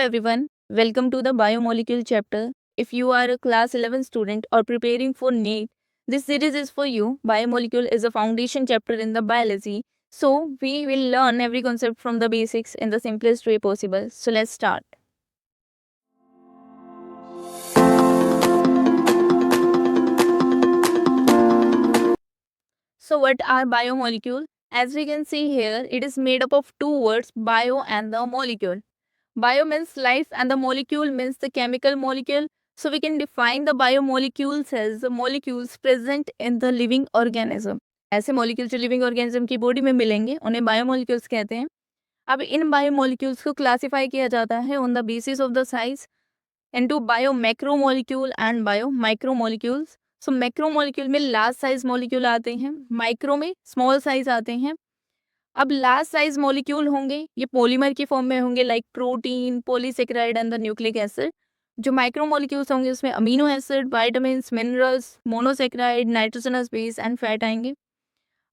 everyone, welcome to the biomolecule chapter. If you are a class 11 student or preparing for NEET, this series is for you. Biomolecule is a foundation chapter in the biology. So, we will learn every concept from the basics in the simplest way possible. So, let's start. So, what are biomolecule? As we can see here, it is made up of two words, bio and the molecule. Bio means life and the molecule means the chemical molecule. So we can define the biomolecules as the molecules present in the living organism. ऐसे molecule जो living organism की body में मिलेंगे उन्हें biomolecules कहते हैं. अब इन biomolecules को classify किया जाता है on the basis of the size into biomacromolecule and biomicromolecules. So macromolecule में large size molecule आते हैं, micro में small size आते हैं. अब लार्ज साइज मॉलिक्यूल होंगे, ये पॉलीमर की फॉर्म में होंगे like protein, polysaccharide and the nucleic acid. जो माइक्रो मॉलिक्यूल्स होंगे उसमें amino acid, vitamins, minerals, monosaccharide, nitrogenous base and fat आएंगे.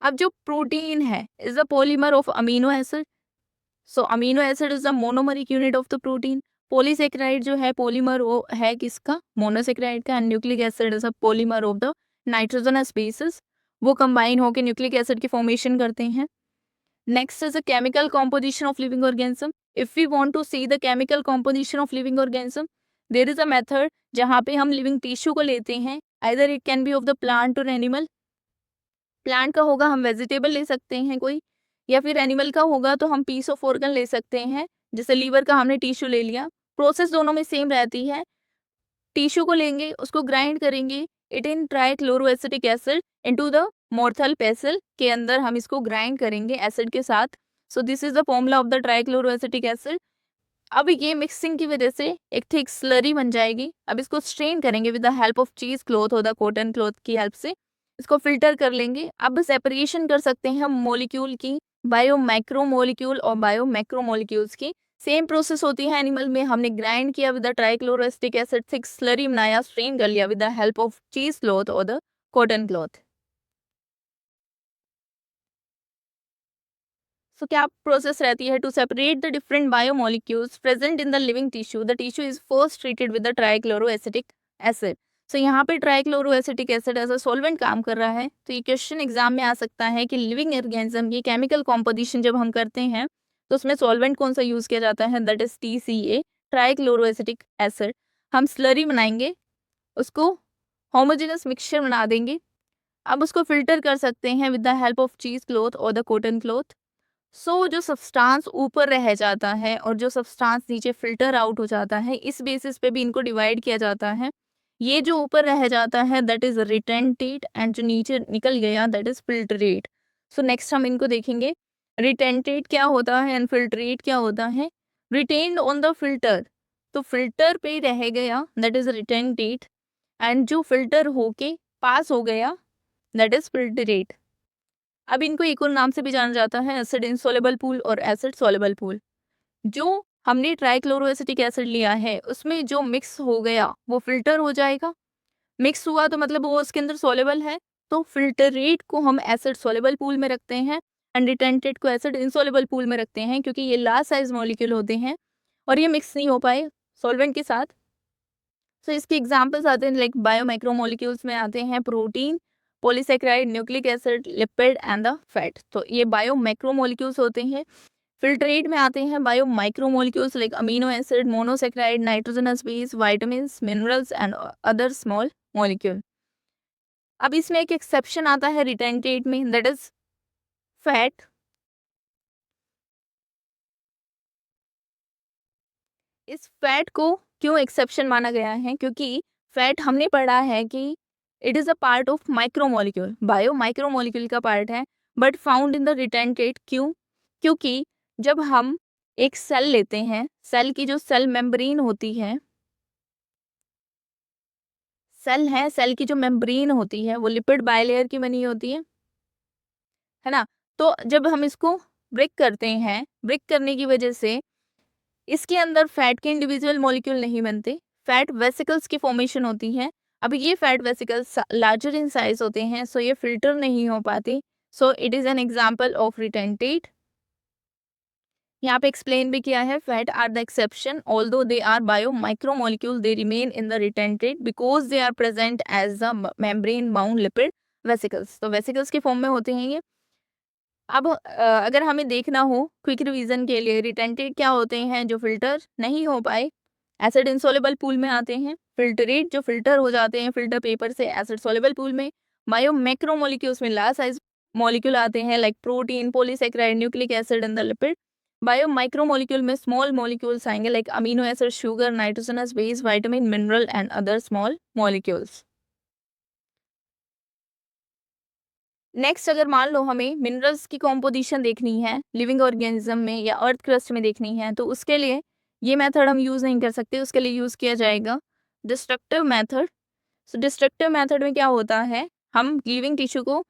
अब जो प्रोटीन है is the polymer of amino acid. So amino acid is the monomeric unit of the protein. Polysaccharide जो है polymer वो है किसका, मोनोसेकेराइड का. And nucleic acid is a polymer of the nitrogenous bases. वो कंबाइन होकर nucleic acid की formation करते हैं. Next is the chemical composition of living organism. If we want to see the chemical composition of living organism, there is a method जहाँ पे हम living tissue को लेते हैं. Either it can be of the plant or animal. Plant का होगा हम vegetable ले सकते हैं कोई, या फिर animal का होगा तो हम piece of organ ले सकते हैं. जैसे लीवर का हमने टिश्यू ले लिया. प्रोसेस दोनों में सेम रहती है. टिश्यू को लेंगे, उसको ग्राइंड करेंगे, इथिन trichloroacetic acid into the mortar pestle के अंदर हम इसको ग्राइंड करेंगे एसिड के साथ. So this is the formula of the trichloroacetic acid. अब ये मिक्सिंग की वजह से एक थिक स्लरी बन जाएगी. अब इसको स्ट्रेन करेंगे with the help of cheese cloth और द कॉटन क्लॉथ की हेल्प से. इसको फिल्टर कर लेंगे. अब सेपरेशन कर सकते हैं हम मॉलिक्यूल की, बायो माइक्रो मॉलिक्यूल और बायो मैक्रो मॉलिक्यूल्स की. सेम प्रोसेस होती है एनिमल में. हमने ग्राइंड किया with the trichloroacetic acid, thick slurry बनाया, स्ट्रेन कर लिया with the help of cheese cloth और द कॉटन क्लॉथ. सो क्या प्रोसेस रहती है to separate the different biomolecules present in the living tissue. The tissue is first treated with the trichloroacetic acid. So यहाँ पे trichloroacetic acid as a solvent काम कर रहा है. तो ये क्वेश्चन एग्जाम में आ सकता है कि लिविंग ऑर्गेनिज्म की केमिकल कॉम्पोजिशन जब हम करते हैं तो उसमें सॉल्वेंट कौन सा यूज किया जाता है, that is TCA, trichloroacetic acid. हम स्लरी बनाएंगे, उसको होमोजेनस मिक्सचर बना देंगे. अब उसको फिल्टर कर सकते हैं with the help of cheese cloth और द कॉटन क्लॉथ. सो जो सब्सटेंस ऊपर रह जाता है और जो सब्सटेंस नीचे फिल्टर आउट हो जाता है, इस बेसिस पे भी इनको डिवाइड किया जाता है. ये जो ऊपर रह जाता है दैट इज रिटेंटेट एंड जो नीचे निकल गया that is filtrate. So next हम इनको देखेंगे. रिटेंटेट क्या होता है एंड फिल्ट्रेट क्या होता है. रिटेन्ड ऑन द फिल्टर, तो फिल्टर पे रह गया दैट इज रिटेंटेट, एंड जो फिल्टर होके पास हो गया दैट इज फिल्ट्रेट. अब इनको एक और नाम से भी जाना जाता है, एसिड इनसॉल्युबल पूल और एसिड सॉल्युबल पूल. जो हमने ट्राइक्लोरोएसिटिक एसिड लिया है उसमें जो मिक्स हो गया वो फिल्टर हो जाएगा. मिक्स हुआ तो मतलब वो उसके अंदर सॉल्युबल है, तो फिल्टरेट को हम एसिड सॉल्युबल पूल में रखते हैं एंड रिटेंटेट को एसिड इनसॉल्युबल पूल में रखते हैं, क्योंकि ये लार्ज साइज मॉलिक्यूल होते हैं और ये मिक्स नहीं हो पाए सॉल्वेंट के साथ. सो इसके एग्जाम्पल्स आते हैं लाइक बायोमाइक्रोमोलिक्यूल्स में आते हैं protein, polysaccharide, nucleic acid, lipid and the fat. तो ये बायोमैक्रोमोलिक्यूल्स होते हैं. फिल्ट्रेट में आते हैं biomicromolecules like amino acid, monosaccharide, nitrogenous base, vitamins, minerals and other small molecule. अब इसमें एक एक्सेप्शन आता है रिटेंटेट में, दैट इज फैट. इस फैट को क्यों एक्सेप्शन माना गया है, क्योंकि फैट हमने पढ़ा है कि it is a part of micromolecule, bio micromolecule का पार्ट है, बट फाउंड इन द रिटेंटेट. क्यों, क्योंकि जब हम एक सेल लेते हैं, सेल की जो सेल मेम्ब्रेन होती है, सेल की जो मेम्ब्रेन होती है वो लिपिड बाइलेयर की बनी होती है ना. तो जब हम इसको ब्रेक करते हैं, ब्रेक करने की वजह से इसके अंदर फैट के इंडिविजुअल मॉलिक्यूल नहीं बनते, फैट वेसिकल्स की फॉर्मेशन होती है. अब ये fat vesicles larger in size होते हैं, सो ये फिल्टर नहीं हो पाते. So it is an example of retentate. यहाँ पे एक्सप्लेन भी किया है, fat are the exception, although they are bio micromolecule they remain in the retentate because they are present as the membrane bound lipid vesicles. तो vesicles की form में होते हैं ये। अब अगर हमें देखना हो क्विक रिवीजन के लिए, रिटेंटेड क्या होते हैं, जो फिल्टर नहीं हो पाए, एसिड इंसॉल्युबल पूल में आते हैं। फिल्टरेट जो फिल्टर हो जाते हैं फिल्टर पेपर से एसिड सॉल्युबल पूल में। बायो मैक्रोमोलिक्यूल्स में लार्ज साइज मॉलिक्यूल आते हैं like protein, polysaccharide, nucleic acid and the lipid. Bio micromolecule में स्मॉल मॉलिक्यूल्स आएंगे like amino acid, sugar, nitrogenous base, vitamin, mineral and other small molecules. Next अगर मान लो हमें minerals की composition देखनी है लिविंग ऑर्गेनिज्म में या अर्थ क्रस्ट में देखनी है, तो उसके लिए ये मेथड हम यूज़ नहीं कर सकते, उसके लिए यूज़ किया जाएगा डिस्ट्रक्टिव मेथड। सो डिस्ट्रक्टिव मेथड में क्या होता है, हम लिविंग टिश्यू को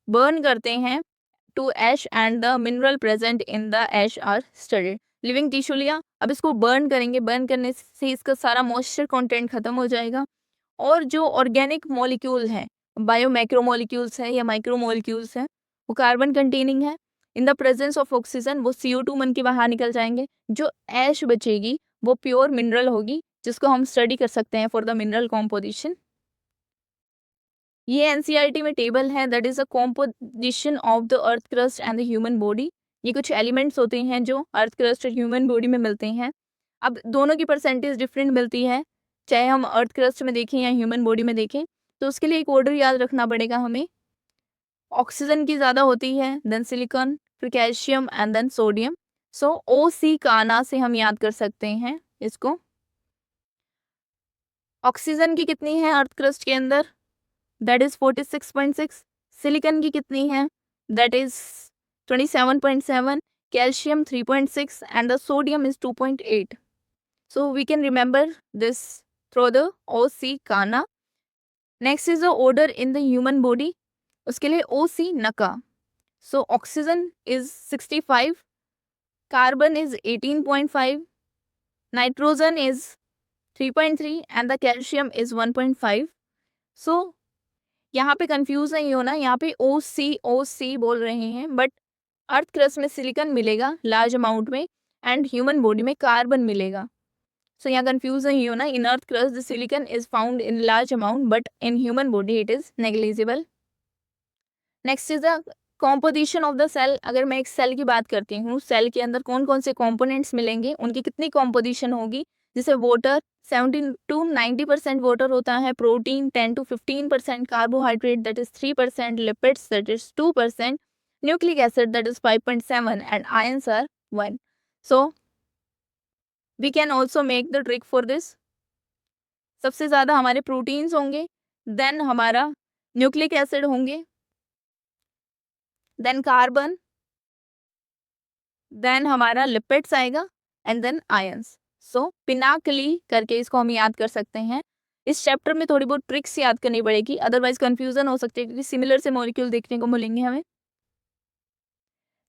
बर्न करते हैं to ash and the mineral present in the ash are studied. Living tissue लिया, अब इसको बर्न करेंगे, बर्न करने से इसका सारा मॉइस्चर कंटेंट खत्म हो जाएगा और जो ऑर्गेनिक मॉलिक्यूल हैं, बायो मैक्रोमोलिक्यूल्स हैं या माइक्रोमोलिक्यूल्स हैं, वो कार्बन कंटेनिंग है। In the presence of oxygen वो CO2 बन के बाहर निकल जाएंगे। जो ऐश बचेगी वो प्योर मिनरल होगी, जिसको हम स्टडी कर सकते हैं फॉर द मिनरल कॉम्पोजिशन। ये NCERT में टेबल है, that is a composition of the earth crust and the human body. ये कुछ एलिमेंट्स होते हैं जो अर्थ क्रस्ट और ह्यूमन बॉडी में मिलते हैं। अब दोनों की परसेंटेज डिफरेंट मिलती है, चाहे हम अर्थ क्रस्ट में देखें या ह्यूमन बॉडी में देखें, तो उसके लिए एक ऑर्डर याद रखना पड़ेगा हमें। ऑक्सीजन की ज़्यादा होती है, देन सिलिकॉन, फिर calcium and then sodium. So OC काना से हम याद कर सकते हैं इसको। ऑक्सीजन की कितनी है अर्थ क्रस्ट के अंदर, दैट इज 46.6। सिलिकॉन की कितनी है, that is 27.7। Calcium 3.6 and the sodium is 2.8। So we can remember this through the OC काना। Next is the order in the human body, उसके लिए OC नका। So oxygen is 65, carbon is 18.5, nitrogen is 3.3 and the calcium is 1.5। So यहाँ पे confuse नहीं होना, यहाँ पे OC बोल रहे हैं, बट अर्थ क्रस्ट में सिलिकॉन मिलेगा लार्ज अमाउंट में एंड ह्यूमन बॉडी में कार्बन मिलेगा। So यहाँ कंफ्यूज नहीं होना, in earth crust the silicon is found in large amount but in human body it is negligible. Next is the composition of the cell. अगर मैं एक cell की बात करती हूँ, सेल के अंदर कौन कौन से कॉम्पोनेंट्स मिलेंगे, उनकी कितनी कॉम्पोजिशन होगी, जैसे वाटर 70 to 90% वाटर होता है, protein 10 to 15%, carbohydrate that is 3%, lipids that is 2%, nucleic acid that is 5.7 and ions are 1। So we can also make the trick for this. सबसे ज़्यादा हमारे प्रोटीन्स होंगे, देन हमारा न्यूक्लिक एसिड होंगे, देन कार्बन, देन हमारा लिपिड्स आएगा and then ions. So पिनाकली करके इसको हम याद कर सकते हैं। इस चैप्टर में थोड़ी बहुत ट्रिक्स याद करनी पड़ेगी, अदरवाइज कंफ्यूजन हो सकती है क्योंकि सिमिलर से मॉलिक्यूल देखने को मिलेंगे हमें।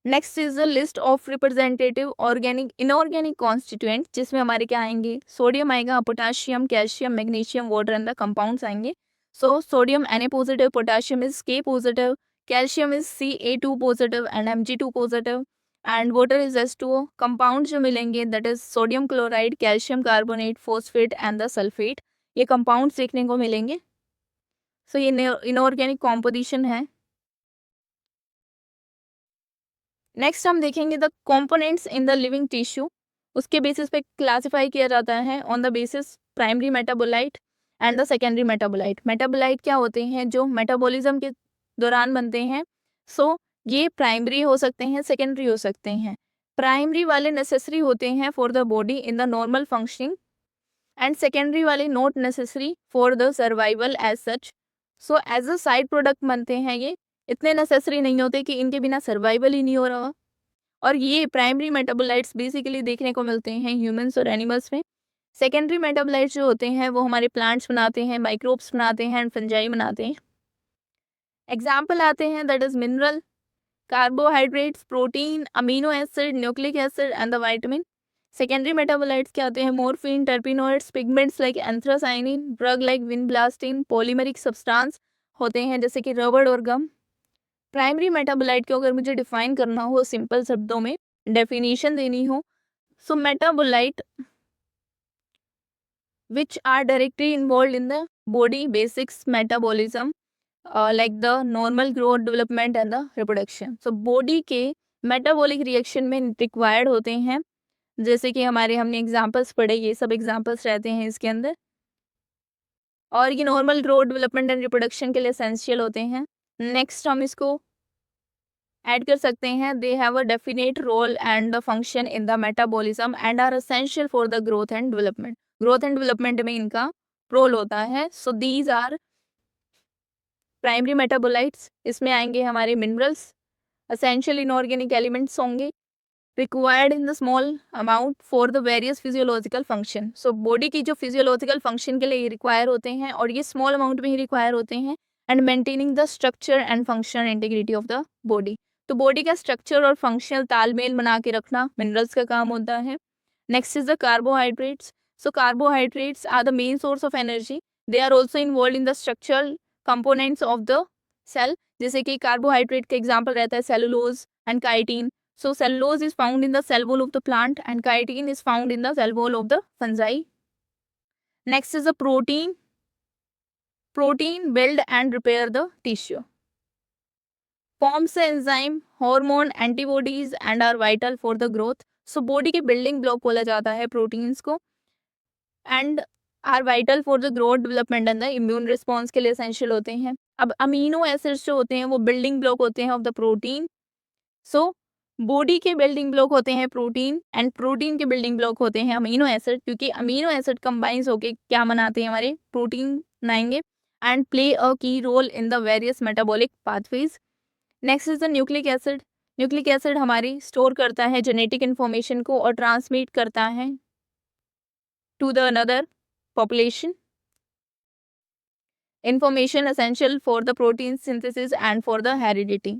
Next is the list of representative organic inorganic constituent, जिसमें हमारे क्या आएंगे, सोडियम आएगा, potassium, calcium, magnesium, water and the compounds आएंगे। So sodium Na positive, potassium is K positive, calcium is Ca2 positive and Mg2 positive and water is H2O। Compound जो मिलेंगे that is sodium chloride, calcium carbonate, phosphate and the sulphate, ये compounds देखने को मिलेंगे। सो ये inorganic composition है। Next हम देखेंगे the components in the living tissue. उसके बेसिस पे क्लासिफाई किया जाता है on the basis primary metabolite and the secondary metabolite. Metabolite क्या होते हैं, जो मेटाबॉलिज्म के दौरान बनते हैं। सो ये प्राइमरी हो सकते हैं, सेकेंडरी हो सकते हैं। प्राइमरी वाले नेसेसरी होते हैं for the body in the normal functioning and secondary वाले not necessary for the survival as such. So as a side product बनते हैं, ये इतने नेसेसरी नहीं होते कि इनके बिना सर्वाइवल ही नहीं हो रहा। और ये प्राइमरी मेटाबोलाइट्स बेसिकली देखने को मिलते हैं ह्यूमंस और एनिमल्स में। सेकेंडरी मेटाबोलाइट्स जो होते हैं वो हमारे प्लांट्स बनाते हैं, माइक्रोब्स बनाते हैं एंड फंजाई बनाते हैं। एग्जाम्पल आते हैं that is mineral, carbohydrates, protein, amino acid, nucleic acid and the vitamin. Secondary metabolites क्या होते हैं, morphine, terpenoids, pigments like anthocyanin, drug like vinblastine, polymeric substance होते हैं जैसे कि रबड़ और गम। प्राइमरी मेटाबोलाइट को अगर मुझे डिफाइन करना हो सिंपल शब्दों में, डेफिनेशन देनी हो, सो metabolite which are directly involved in the body basics metabolism, like the normal growth, development and the reproduction. So body के metabolic reaction में required होते हैं, जैसे कि हमने एग्जाम्पल्स पढ़े, ये सब एग्जाम्पल्स रहते हैं इसके अंदर, और ये normal growth, development and reproduction के लिए एसेंशियल होते हैं. नेक्स्ट हम इसको ऐड कर सकते हैं, they have a definite role and the function in the metabolism and are essential for the growth and development. Growth and development में इनका रोल होता है. So these are primary metabolites. इसमें आएंगे हमारे मिनरल्स, एसेंशियल इनऑर्गेनिक एलिमेंट्स होंगे, required in the small amount for the various physiological function. So body की जो फिजियोलॉजिकल फंक्शन के लिए ये रिक्वायर होते हैं, और ये स्मॉल अमाउंट में ही रिक्वायर होते हैं, and maintaining the structure and functional integrity of the body. तो बॉडी का स्ट्रक्चर और फंक्शनल तालमेल बना के रखना मिनरल्स का काम होता है. Next is the carbohydrates. So carbohydrates are the main source of energy. They are also involve in the structural components of the cell. जैसे कि कार्बोहाइड्रेट का एग्जाम्पल रहता है cellulose and chitin. So cellulose is found in the cell wall of the plant and chitin is found in the cell wall of the fungi. Next is the protein. Protein build and repair the tissue. Forms the enzyme, hormone, antibodies and are vital for the growth. So body के building block बोला जाता है proteins को, and are vital for the growth, development and the immune response के लिए essential होते हैं. अब amino acids जो होते हैं वो building block होते हैं of the protein. So body के बिल्डिंग ब्लॉक होते हैं प्रोटीन, एंड प्रोटीन के बिल्डिंग ब्लॉक होते हैं अमीनो एसिड, क्योंकि अमीनो एसिड कंबाइंस होके क्या बनाते हैं, हमारे प्रोटीन बनाएंगे, and play a key role in the various metabolic pathways. Next is the nucleic acid. Nucleic acid हमारी स्टोर करता है जेनेटिक इन्फॉर्मेशन को और ट्रांसमिट करता है to the another population. Information essential for the protein synthesis and for the heredity.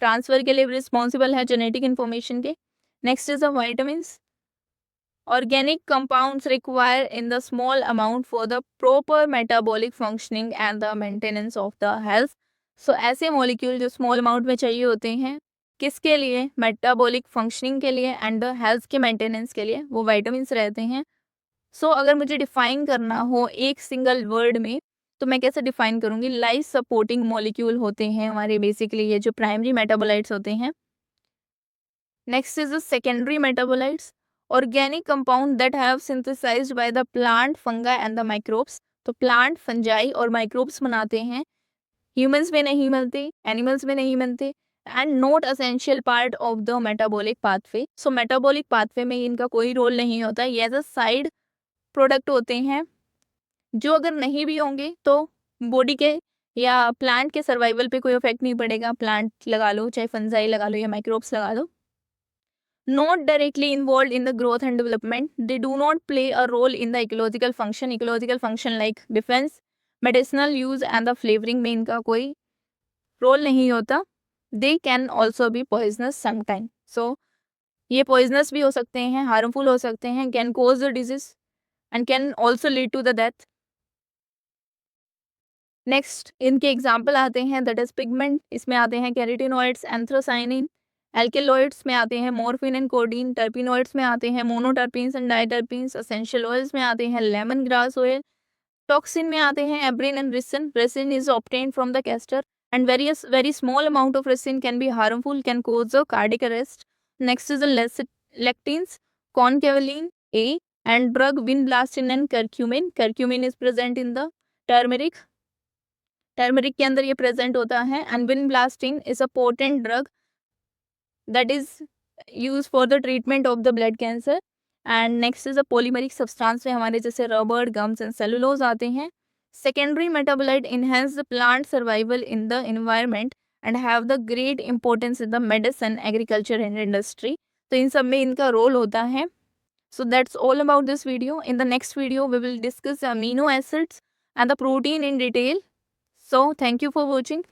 Transfer के लिए responsible है जेनेटिक इन्फॉर्मेशन के. Next is the vitamins. Organic compounds require in the small amount for the proper metabolic functioning and the maintenance of the health. So ऐसे molecule जो small amount में चाहिए होते हैं, किसके लिए, मेटाबॉलिक फंक्शनिंग के लिए एंड द हेल्थ के मेंटेनेंस के लिए, वो वाइटामिन्स रहते हैं. सो अगर मुझे डिफाइन करना हो एक सिंगल वर्ड में, तो मैं कैसे डिफाइन करूंगी, लाइफ सपोर्टिंग मॉलिक्यूल होते हैं हमारे बेसिकली ये जो प्राइमरी मेटाबोलाइट्स होते हैं. Next is the secondary metabolites. Organic compound that have synthesized by the plant, fungi and the microbes. तो प्लांट, फंजाई और माइक्रोब्स बनाते हैं, ह्यूमंस में नहीं मिलते, एनिमल्स में नहीं मिलते, and not essential part of the metabolic pathway. So metabolic pathway में इनका कोई रोल नहीं होता, ये एज अ साइड प्रोडक्ट होते हैं, जो अगर नहीं भी होंगे तो बॉडी के या प्लांट के सर्वाइवल पे कोई इफेक्ट नहीं पड़ेगा. प्लांट लगा लो, चाहे फंजाई लगा लो या माइक्रोब्स लगा लो. Not directly involved in the growth and development. They do not play a role in the ecological function. Ecological function like defence, medicinal use and the flavouring में इनका कोई रोल नहीं होता. They can also be poisonous sometime. So ये poisonous भी हो सकते हैं, हार्मफुल हो सकते हैं, can cause the disease and can also lead to the death. Next इनके एग्जाम्पल आते हैं, दैट इज पिगमेंट. इसमें आते हैं कैरोटीनॉइड्स, एंथ्रोसाइनिन. एल्केलॉइड्स में आते हैं मॉर्फिन एंड कोडीन. टर्पिनॉइड्स में आते हैं मोनोटर्पिन्स एंड डाइटर्पिन्स. एसेंशियल ऑयल्स में आते हैं लेमन ग्रास ऑयल. टॉक्सिन में आते हैं abrin and ricin. Ricin is obtained from the castor and very small amount of ricin can be harmful, can cause a cardiac arrest. Next is the lectins, concanavalin A and drug vinblastine and curcumin. Curcumin is present in the turmeric. Turmeric के अंदर ये present होता है. And vinblastine is a potent drug that is use for the treatment of the blood cancer. And next is a polymeric substance में हमारे जैसे rubber, gums and cellulose आते हैं. Secondary metabolite enhance the plant survival in the environment and have the great importance in the medicine, agriculture and industry. तो इन सब में इनका role होता है. So that's all about this video. In the next video, we will discuss the amino acids and the protein in detail. So thank you for watching.